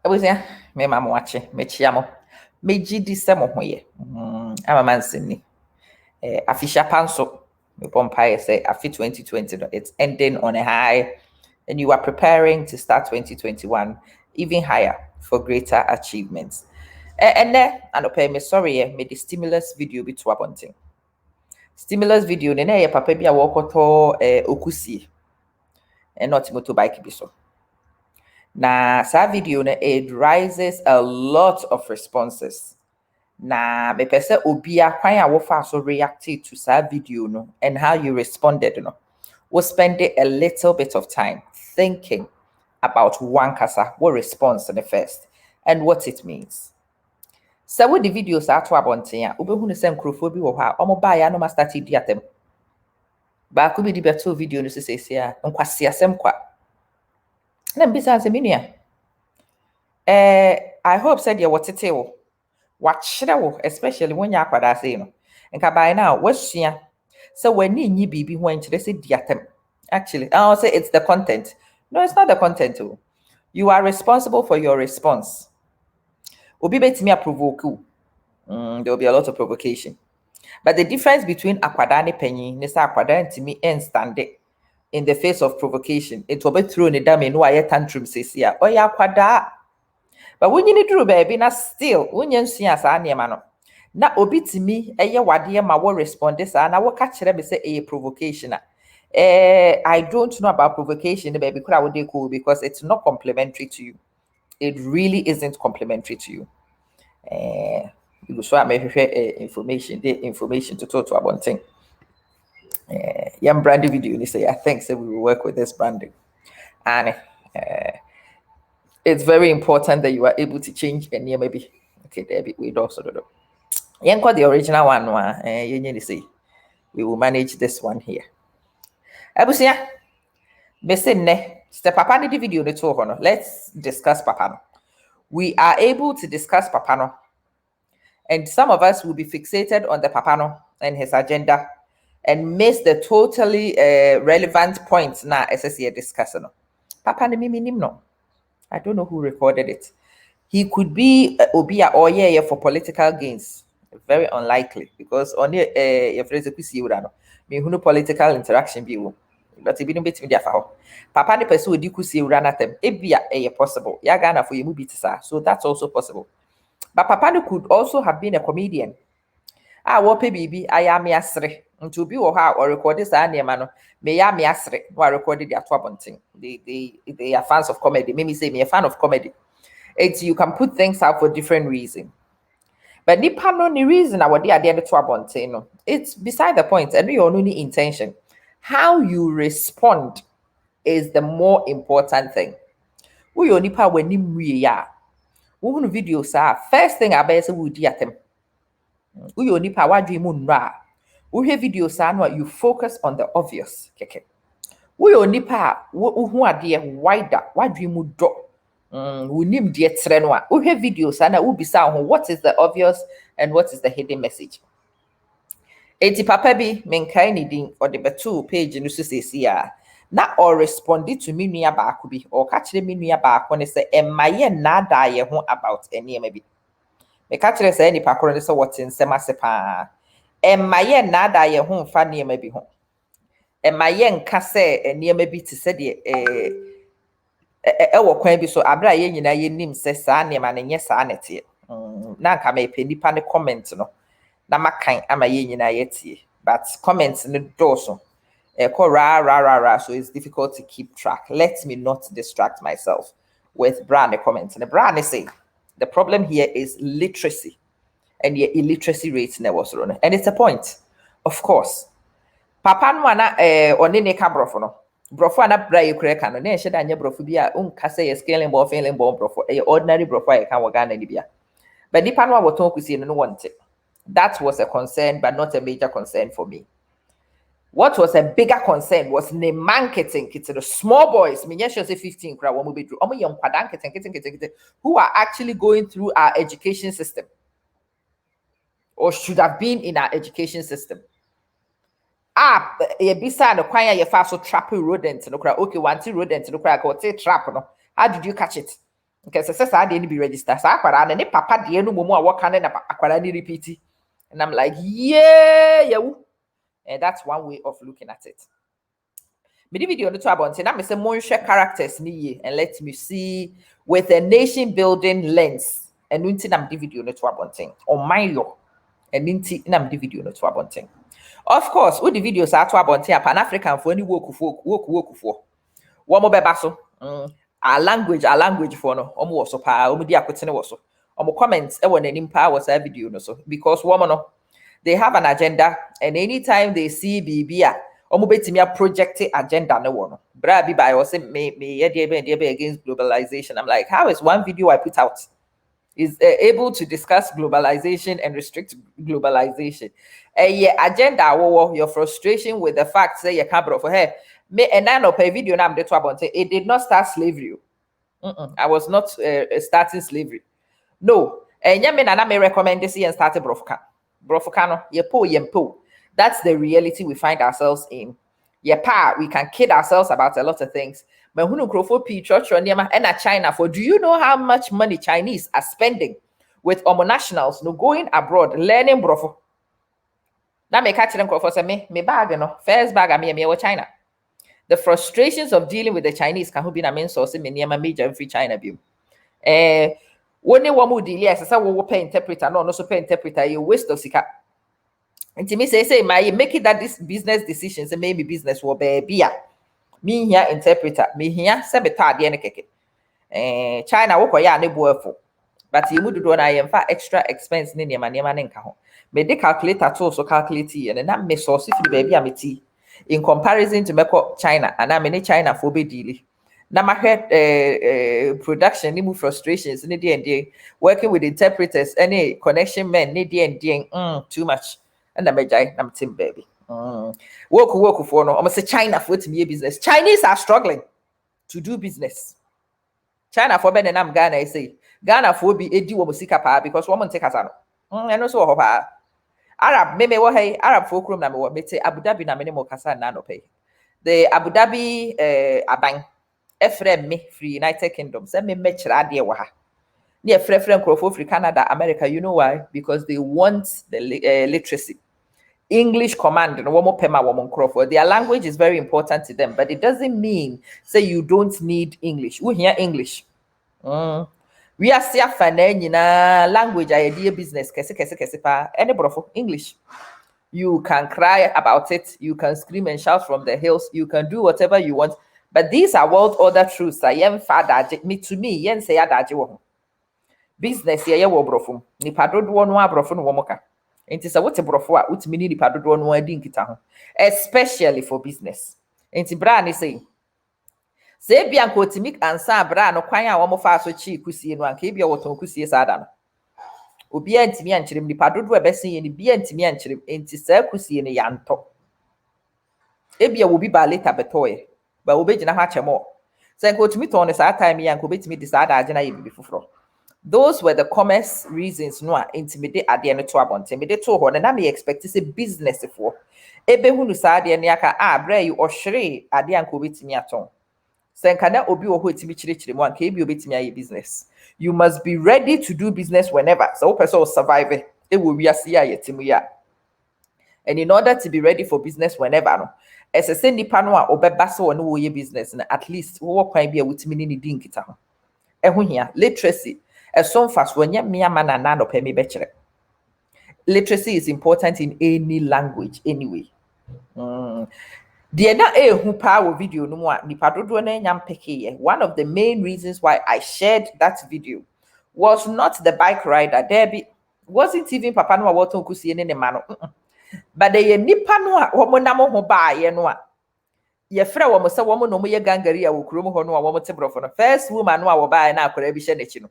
was ya, me mama watching, me chiamo, me gidi semo hoye. I'm a Manson ni. Afisha panso, me pompire say, afi 2020, it's ending on a high, and you are preparing to start 2021 even higher for greater achievements. And then, I pay me sorry, me the stimulus video be to abonting. Stimulus video, ne papa bi a wokoto okusi, and not motorbike bi so. Na sa video no, it raises a lot of responses. Na me pese obia kwan a wofa so reacted to sa video no and how you responded no. We'll spend a little bit of time thinking about one kasa, what response to the first and what it means. So with the videos are to abonten a obehunu se nkrofo bi wo ha omo ba ya no ma start di atem. Ba ko bi di beto video no sesese a nkwase asem kwa. Na mbisa se menua. I hope said you watete wo. Watchre wo especially when you akwada say no. Nka by now wasua. So when you nyi bibi ho enchire se di atem. Actually, I'll say it's the content. No, it's not the content. You are responsible for your response. Obi betimi provoke you. There will be a lot of provocation. But the difference between akwada ne panyin, ne sa akwada ntimi stand in the face of provocation, it will be thrown in them in why tantrums says here. Oh yeah, akwada. But when you need to baby, na still when you see as no. Na obi timi eye wade ma wo respond this na wo ka kire me say a provocation. I don't know about provocation, baby, could I would cool because it's not complimentary to you. It really isn't complimentary to you. You go show I may information, the information to talk to about thing. Young branding video, you say, I think so we will work with this branding. And it's very important that you are able to change any maybe. Okay, there we also do. Yanko the original one, you say we will manage this one here. Abusia, ne step papa ni video ne to hono. Let's discuss papa no. We are able to discuss papa no. And some of us will be fixated on the papa no and his agenda and miss the totally relevant points na SSC discuss no. Papa ni mimi no. I don't know who recorded it. He could be Obia or yeah for political gains. Very unlikely because only your phrase no. Me who political interaction be but it didn't bet me there. Papa the person would you see run at them. Ebia possible. Ya Ghana for you movie so that's also possible. But Papa could also have been a comedian. What baby, I am yasre. To be or how or record this animano. May I me asre. Who I recorded their twabunting. They are fans of comedy. Maybe say me a fan of comedy. It's you can put things out for different reasons. But nipa no ni reason I would the idea to abonting. No, it's beside the point, and your only intention. How you respond is the more important thing. We only nipa when ni ya. Who video sa first thing I bet would di atem. We only nipa wadri mu nra. We hear video sa no you focus on the obvious. Keke. We only nipa who are there wider wadri mu do. We name the trenwa. We have videos and I will be sound what is the obvious and what is the hidden message. Eti papa bi menkai ni din or the betu page no so say na or responded to me nua baako bi or catch me nua baako ne say emaye na da ye ho about any maybe. Me catch say any pakoro ne say what in semase pa. Emaye na da ye ho fa ne maybe ho. Emaye nka say any maybe to say the ewo kwan bi so abra ye nyina ye nim se saa ne ma ne nye saa nete na nka me pe nipa ne comment no na makan ama ye nyina ye tie but comments ne doso ra so it's difficult to keep track. Let me not distract myself with brand comments. And the brand say the problem here is literacy and your illiteracy rate never so and it's a point, of course. Papa no ana one ne ka brofo no brofo ana bra ye kure ka no na ehye da anya brofo bi a unka say ye scaling ball failing ball brofo ordinary brofo ye ka wagana ni bia but nipa no aboton kusie no wonte. That was a concern but not a major concern for me. What was a bigger concern was the marketing kits, the small boys, me say 15 crowd one be young who are actually going through our education system or should have been in our education system. You beside the choir, you fast so trap rodent no cry. Okay, one rodent no cry, go trap no. How did you catch it? Okay, so saa de be register. Saa akwara na ne papa de no momu a woka ne na akwara ni repeat. And I'm like, yeah, yeah. And that's one way of looking at it. Me the video no to abonte na me say mon hwe characters ni ye and let me see with a nation building lens. And nti na me the video no to abonte. On my yo. And nti na me the video no to abonte. Of course, with the videos are to abonte Pan African for any woku for. One more beba so. Our language for no. Omo was so pa. Omo di akotene was so. Omo comments. E won any pa was a video no so because woman no. They have an agenda, and anytime they see BBA, omo betimi a project agenda no one. Bra bi by was me against globalization. I'm like, how is one video I put out is able to discuss globalization and restrict globalization? Yeah, agenda your frustration with the fact say you can't for her. Me and I know video now I'm the about it did not start slavery. I was not starting slavery. No, and yeah, me na me recommend this and start a brofuka. Brofukano, yempo. That's the reality we find ourselves in. We can kid ourselves about a lot of things. But who crofo p church and China for do you know how much money Chinese are spending with Omo nationals no going abroad learning brofo? Now me catch them crofo say me bag no first bag me China. The frustrations of dealing with the Chinese can be a main source in my major free China view. When you want to as I will pay interpreter, no, so pay interpreter, you waste of sika. And to me, say, my make it that this business decisions and maybe business will be me here interpreter, me here, sabota, the keke. China, what ya nebo for. But you would do I am far extra expense in your money man. May they calculate at all so calculate and that may source if the baby am in comparison to China, and I'm in China for be dealing. Now my head production, any frustrations, any day working with interpreters, any connection men, any day too much. And I'm team baby. Work for no. I'm say China for to me business. Chinese are struggling to do business. China for Ben and I'm Ghana, I say. Ghana for be a do pa because woman take us out. And also Arab, maybe what hey Arab folk room na me what Abu Dhabi na many more kasa na no pay. The Abu Dhabi abang Efrem me free United Kingdom. Send me mechra ade wa ha. Near friend crofo free Canada, America. You know why? Because they want the literacy. English command and one more pema woman crofo. Their language is very important to them, but it doesn't mean say you don't need English. We hear English. We are still language idea business kese pa any brofo English. You can cry about it, you can scream and shout from the hills, you can do whatever you want, but these are world order truths. I am father me to me yen say adaje wo business ye wo brofo ni padodo no abrofo no womoka enti say what brofo a utimi ni padodo no adi nkita ho, especially for business. Enti bra ni say say bia nko otimi ansa bra no kwan a wo mo fa so chi kusie no anka bia woton kusie sada no obi antimi ankyerem nipa dodo ebesi ye ni bia antimi ankyerem enti saa kusie ne yanto ebia wo bi ba later betoye ba wo begina ha chemo say nko otimi ton ne saa time ya nko betimi di saa da agena ye bibi foforo. Those were the commerce reasons no intimidate ade no to abonte me de to ho na me expect say business for ebe hunu saa ade ne aka bra yi ohwere ade anko betimi aton. Senkana obi wo ho etimi chirechire mo anka ebi obetimi aye business. You must be ready to do business whenever. So person will survive it. It will be a yetimu ya. And in order to be ready for business whenever no, as a send nipa no a obeba so no wo ye business na at least wo kwan bia wotimi ni di nkita ho. Eho hia literacy. Some fast when ya me ama na no pe me be kire. Literacy is important in any language anyway. The na who power video no more nipa dodo na nyam peke. One of the main reasons why I shared that video was not the bike rider. There wasn't even papa no what on kusie ne ma no. But the nipa no a wo monam ho ba ye no a ye frɛ wo mo sɛ wo mo no mo ye gangari a wo kurom ho no a wo mo te brofo no first woman no a wo ba na akora bi hye n'echi no.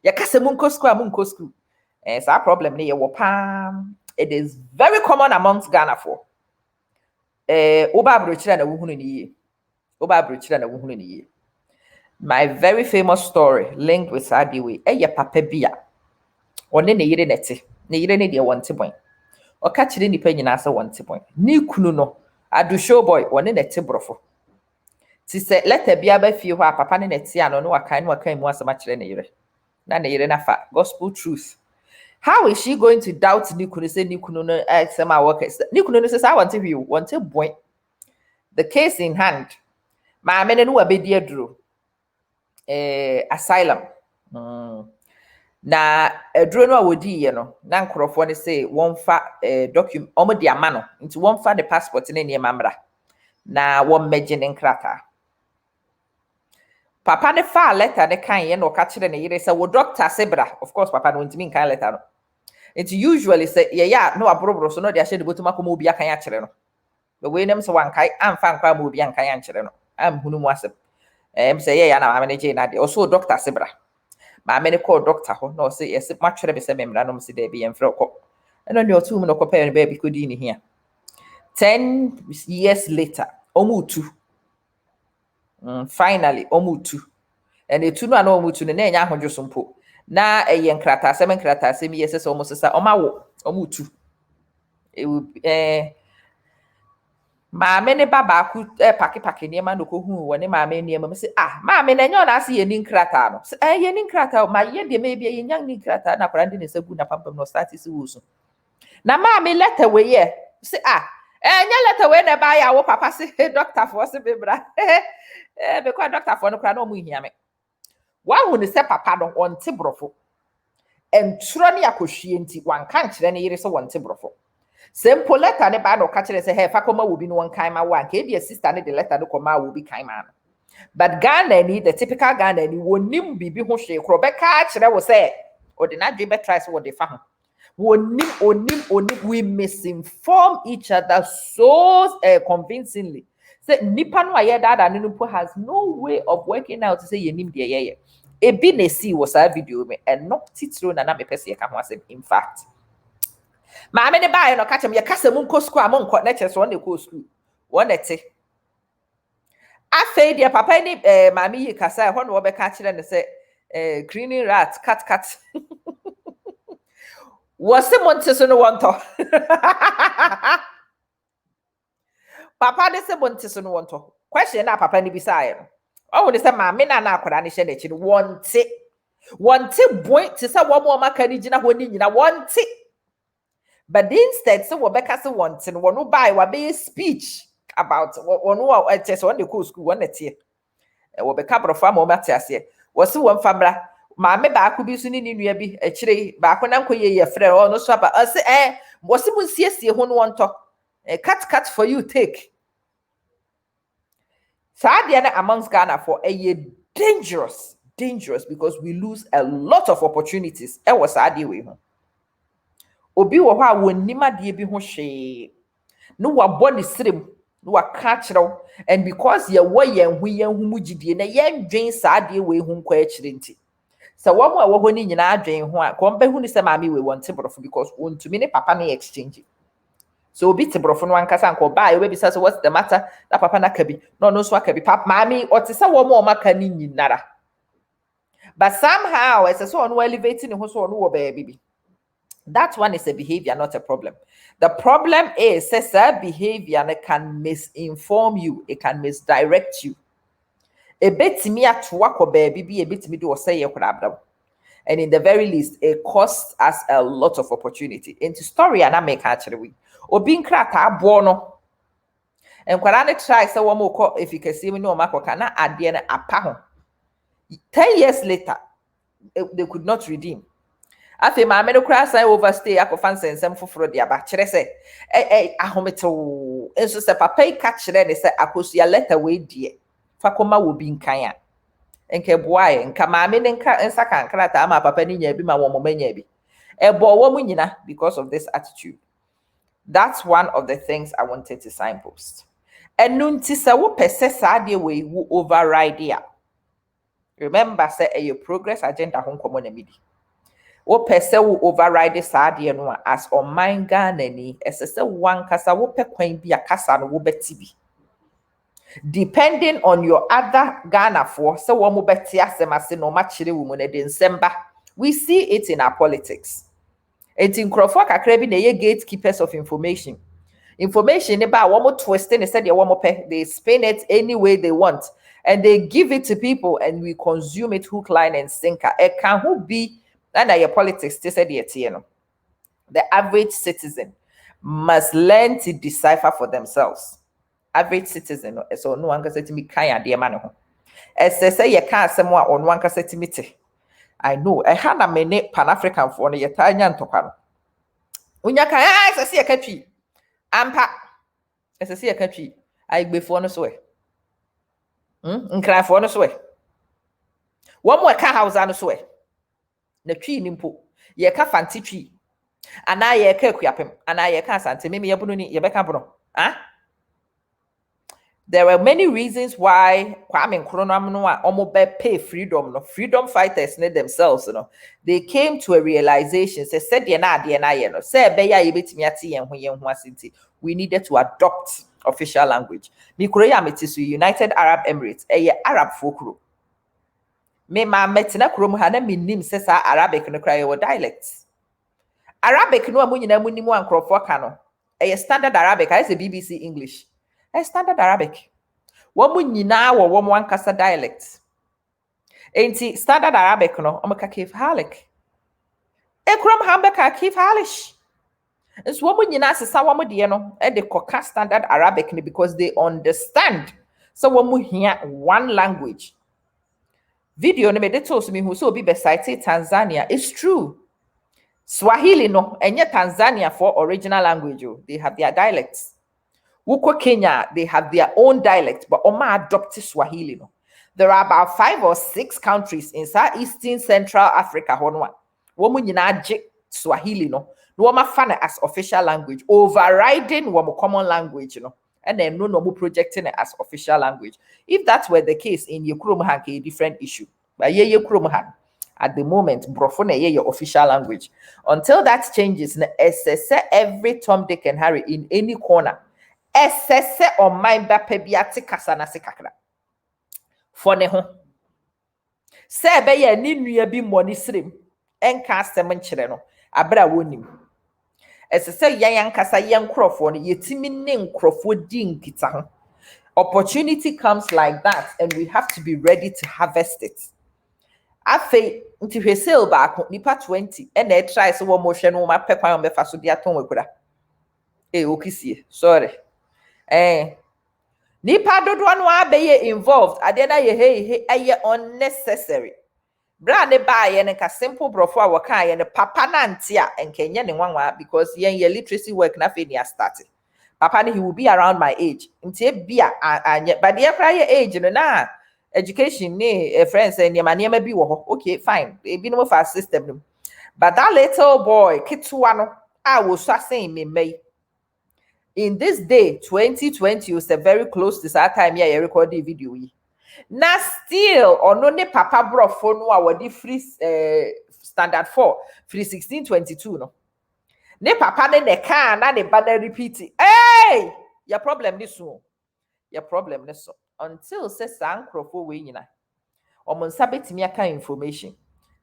Ye kase mu nkosku a mu nkosku. Sa problem ne ye wo pa. It is very common amongst Ghana for. Oba abrochira na wuhunu ni ye. Oba abrochira na wuhunu ni ye. My very famous story linked with Sadiwe. Ye papa bia. One ne yire nete. Ne yire ne de wonte boy. Oka chire nipa nyina asa wonte boy. Ni kunu no adu show boy one nete brofo. Ti say letter bi aba fie hɔ a papa ne neti ano no wakan mu asɛm akyerɛ ne yere. Na ne yere na fa gospel truth. How is she going to doubt Nikunu? Say Nikunu no asɛm a wɔka. Nikunu no say I want to view, want to point. The case in hand. Maame ne no abɛdi aduro. Asylum. Na aduro no a wodi ye no, na nkorɔfoɔ ne say wɔmfa document ɔmo de ama no. Nti wɔmfa the passport ne nneɛma mmra. Na wɔmmɛgye ne nkrataa. Papa ne fa letter ne kan ye no ka kyerɛ ne yere sɛ wo doctor sebra. Of course papa no ntimi kan letter no. It's usually say yeah no abrobro so no de ahye de botuma kɔma obi akan akyerɛ no. The way them so wankai amfa nkwa ma obi ankan ankyerɛ no. Am hunu mu asɛm. Say yeah na maame ne gye na de. Also doctor sebra. Maame ne call doctor ho no say yes matwere be say memra no say there be emfrɛ kɔ. Ɛno ne otu mu no kɔ pɛ ne baby kodi ne hia. 10 years later, omutu. Finally, omutu. And the two no ano omutu ne na nya ahodwo mpo. Na eye nkrata asem yes so almost say omawo omutu. Maame ne baba ku pake niema no ko hu wo ne maame niema me say maame na nya na ase ye ni nkrata no. Ye ni nkrata ma ye de me bia ye nya ni nkrata na kwara ndi ne sagu na pampam no start isi wo so. Na maame letter we ye say nya letter we na ba ya wo papa say doctor for say bebra. Because doctor for no kra no mu hia me. Wa hu ne say papa no onte brofo. Entro ne akohwie nti wan kan kire ne yire so wonte brofo. Simple letter ne ba no ka kire say hey fa koma wo bi no won kan ma wan ka be sister ne the letter no koma wo bi kan ma. But Ghana ni the typical Ghana ni wonim bibi ho hwe kro be ka kire wo say ordinary be try so wo de fa ho. Onim, we misinform each other so convincingly. Say nipa no aye dada no has no way of working out to say yenim de ye. Ebi na see was a video me and not titro na me pese ye ka ho asem. In fact, maame ne bae no ka chem ye kasa mu nko school am nko na cheso on the go school. Won ete. Afei de papa ni maame yi kasa ho no wo be ka kire ne say cleaning rat cat. Wasi monte no wonto. Papa de se monte no wonto. Question na papa ni bisae no. Oh ne se maame na akwara ne hye na chi no wonte boy te se wo mo maka ni gina ho ni nyina wonte. But instead so wo beka se wonte no no buy wa be speech about wo chese on the school won netie. Wo beka brofa ma o mate ase. Wo se wo mfabra maame baako bi so ni nua bi akire baako na nkoye ye frɛ o no so aba ase wose mu siesie ho no wonto cut for you take sadia na amongst Ghana for dangerous because we lose a lot of opportunities was sadia we ho obi wo ho a wonima de bi ho hwe no wabɔ ne srem no waka kyerɛw and because ye wo yen hu mu gidie na yen dwen sadia we ho nkɔ akire nti. So one more wo ni nyina adwen ho a ko mba hu ni se maame we won te brofo because wontumi ne papa na exchange. So obi te brofo no ankasa nko ba e be say what's the matter that papa na kabi no so akabi papa maame o te se wo mo maka ni nyinara. But somehow as so on elevating ho so on wo ba bibi. That one is a behavior, not a problem. The problem is that behavior can misinform you, it can misdirect you. Ebetimi atoa ko baabi bi ebetimi do say ye kwabra. And in the very least it costs us a lot of opportunity. Into story and I make actually we obi nkrata abo no enkwara ne try say wo mo ko efficacy me no makoka na ade na apa ho 10 years later they could not redeem. Afi maame no kra say overstay akofan sensem foforo de aba kire say ahometo enso se papa yi ka kire ne say akosua letter we die fakoma wo bi nkan a enke boae nka maame ne nka nsaka nkrata ama papa ni nya bi ma wo manya bi ebo wo mu nyina because of this attitude. That's one of the things I wanted to signpost. And nunti sa wo pese sa de we wo override ya. Remember say your progress agenda hon komo na midi. Wo pese wo override sa de no as on mind Ghana ni esese wan kasa wo pe kwan bi akasa no wo beti bi. Depending on your other Ghana for so wo mo beti asemase no ma kire wo mo na de nsemba. We see it in our politics. It's in Crawford kakra bi na ye gatekeepers of information. Information about one more twisting, they said one more pay, they spin it any way they want, and they give it to people, and we consume it hook, line, and sinker. It can who be under your politics, they said the average citizen must learn to decipher for themselves. Average citizen, so no one can say to me, Kaya dear man. As I say, you can't say more on one can say to me. I know I had a minute Pan African for the Italian topano. Unya Kaya, as I see a country. Ampa, as I see a country. I before no swear. Cry for no swear. One more car house on the swear. The tree nimpo. Ye ka fancy tree. And I ye kirkuyapim, and I ye can't maybe yabuni yabekabro. Ah? There were many reasons why Kwame Nkrumah almost pay freedom. No freedom fighters need themselves. They came to a realization. Say said we needed to adopt official language. United Arab Emirates, a Arab folk group. Me ma metina krom ha na minim sesa Arabic no cry or dialects. Arabic no amu nyina munimu ankrofo ka no. A standard Arabic, I say BBC English. Standard Arabic. Wamu nyina wo wamu ankasa dialect. Enti standard Arabic no, omaka kif halik. Ekrom hambeka kif halish. So wamu nyina sesa wamu de no, e de koka standard Arabic ni because they understand. So wamu hear one language. Video no me de told me who so be beside Tanzania. It's true. Swahili no, and yet Tanzania for original language. They have their dialects. Wuko Kenya, they have their own dialect, but Oma adopted Swahili. No. There are about 5 or 6 countries in Southeastern Central Africa. Womunyina Swahili no. No fana as official language, overriding one common language, and then no projecting it as official language. If that were the case in Yokurumhan, a different issue. But Yokurumhan, at the moment, Brofone your official language. Until that changes, every Tom, Dick, and Harry in any corner. Esese o maimba pebiati kasana sikakra. Fone ho. Sebe ye ni nua bi moni srem. Enka asem nkyere no. Abra wonim. Esese yan kasa yan krofo no yetimi ne nkrofo di nkita ho. Opportunity comes like that and we have to be ready to harvest it. Afe nti hwesel baako nipa 20 and e try so wo mo hwe no ma pekwan be fa so dia ton wakura. Okisie. Sorry. Nipa dodo no abeye involved adena ye hey unnecessary bra ne ba ye nka simple brofo a woka ye ne papa na ntia enkenye ne nwanwa because ye literacy work na fe ni started papa ne he will be around my age ntie bia anye but ye kra ye age no na education ni friends and niema bi wo ho okay fine e bi no for system no but that little boy kitwa no a wo so asen me mai. In this day, 2020, was very close to that time here, I record the video. Now still, on no papa bro phone our free standard 4, free 1622 no. Ne papa ne can na ne banner repeat it. Hey! Your problem this one. Your problem this one. Until says sankrofo we nyina. Omon sabetimi aka information.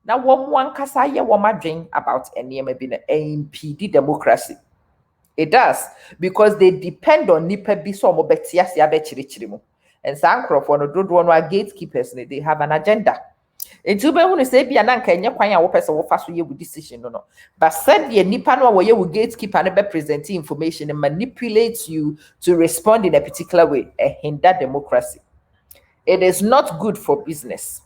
Now one kasa ye woma dwen about enema bi na impede democracy. It does because they depend on nipa bi so mo betias ya be chirichiri mu. And sankrofo no dodo no gatekeepers they have an agenda. Enti be hu say bia na nka enye kwan a wo pese wo fa so ye decision no. But said ye nipa no wo ye wo gatekeeper no be presenting information and manipulate you to respond in a particular way and hinder democracy. It is not good for business.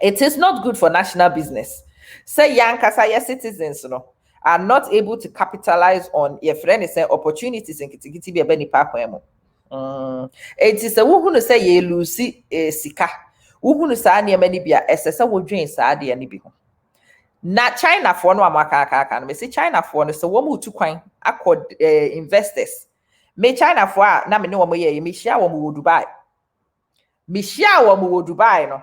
It is not good for national business. Say young kasaya citizens are not able to capitalize on your friend is saying opportunities in kitikiti be beni pa kwemo. It is a who say ye lucy sika. Who say near many bia esesa wo dwen sa de ani bi ho. Na China for no amaka me say China for no so wo mu tu kwan accord investors. Me China for na me ne wo ye me share wo mu Dubai. Me share wo mu Dubai no.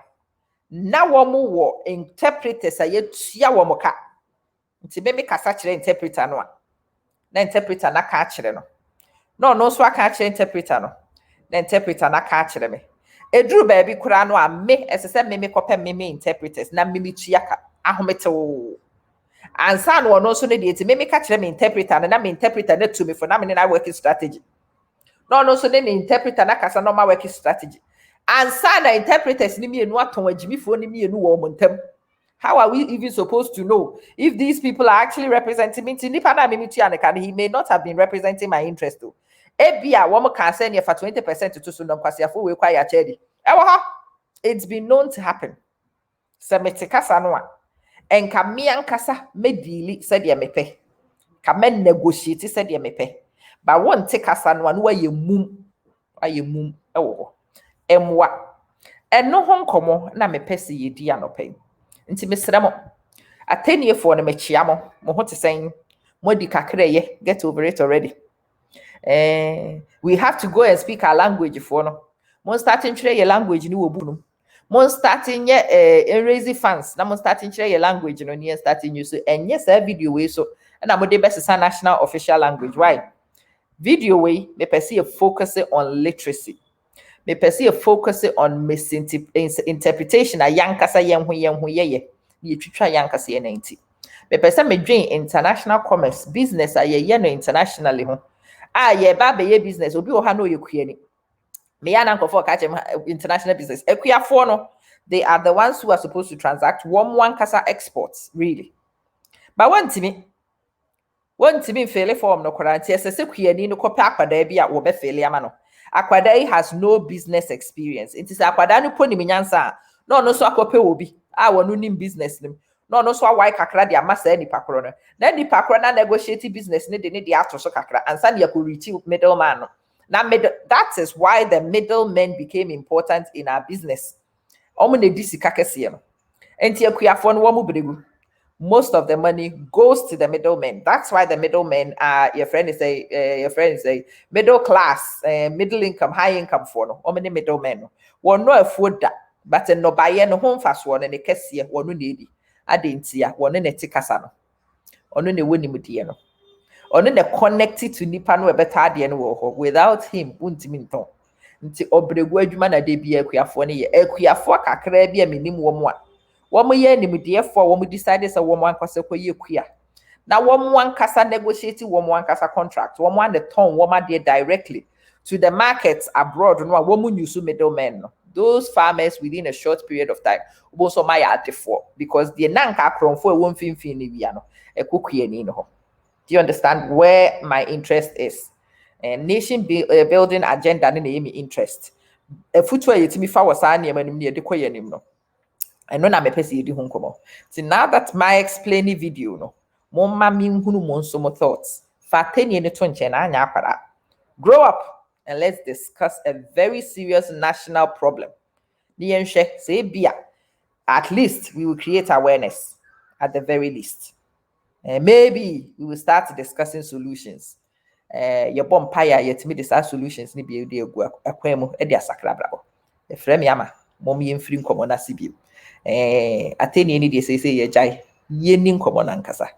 Na wo mu wo interpreters aye tua wo mo ka. Nti me kasa kire interpreter no a na interpreter na ka kire no no so aka kire interpreter no na interpreter na ka kire me eduru ba bi kura no a me esese me kopem me interpreters na me tua ka ahometewo And son or no so need to make catch them interpreter and I'm interpreter net to me for na working strategy. No so then interpreter na kasa normal working strategy. And son interpreters ni me no aton agimi fo ni me no wo montem. How are we even supposed to know if these people are actually representing me? He may not have been representing my interest though. Ebia, one can send you for 20% to Sundan Kwasiafo, we quite a chedi. It's been known to happen. Semetika Sanwa. And Kamian Kasa medili said ya mepe. Kamen negotiate said ya mepe. But one take us on one way you moom. Are you moom? Oh, emwa. And no home como na mepe si ye diano pay. Nti mesrɛ mo ateniefo no mechia mo ho te sen mo di kakra ye get over it already. We have to go and speak our language for no mo starting try your language ni wo bu no mo starting ye raise fans na mo starting try your language no near starting you so and yes that video we so na mo de best national official language. Why video we me perceive focus on literacy. Me perceive focus on misinterpretation a yankasa yenhu ye twitwa yankasa ye 90. Me perceive me dream international commerce business a ye no internationally ho. Ye ba be ye business obi o ha no ye kuani. Me ya na nkofo ka chem international business. Ekuafo no they are the ones who are supposed to transact one kasa exports really. But one timi fail form no kwaranti esese kuani no kopa akwada bia wo be fail ama no. Akwada has no business experience. It is akwada no poni nyansa no so akope obi wonu nim business nim no so awai kakra de amasa nipa kro no na nipa kro na negotiate business ne de ato so kakra ansa ne yakoriti middleman no na that is why the middlemen became important in our business. Omo ne disika kese no enti akuafo no wo mu bregu. Most of the money goes to the middlemen. That's why the middlemen are your friend is a middle class, middle income, high income for no. How many middlemen? One no afford that, but no buy no home fast one and a cashier one no needy. I didn't see one in a tikasano. On the winning with the no. On the connected to Nipan we better the without him, untiminton. Nti obregu adwuma na de bia akuafo ne ye akuafo kakra bia minim wo mo a wo mo ye nimdiefo wo mo decide say wo mo ankasa koye kua na wo mo ankasa negotiate wo mo ankasa contract wo mo and the ton wo ma de directly to the markets abroad no wo mo use middlemen no. Those farmers within a short period of time wo so my adefo because the nanka akronfo e wo mfimfin ne bia no ekokua ni no ho. Do you understand where my interest is? And nation building agenda ne me interest. A footwear yetimi fa wasa ne manim ne de koye nim no. I know na me pese yedi ho nkomo. So now that my explaining video no, mo ma mi nhunu mo nso mo thoughts. Fa tenie ne to nche na anya akwara. Grow up and let's discuss a very serious national problem. Ni yenhwe say bia at least we will create awareness at the very least. Maybe we will start discussing solutions. Your bompire yet me the solutions ni be de egu akwemu e de asakra brabo. E frame yama mom ye mfiri nkomo na sibio. Ateni ni de say ye jai ye ni nkomo na nkasa.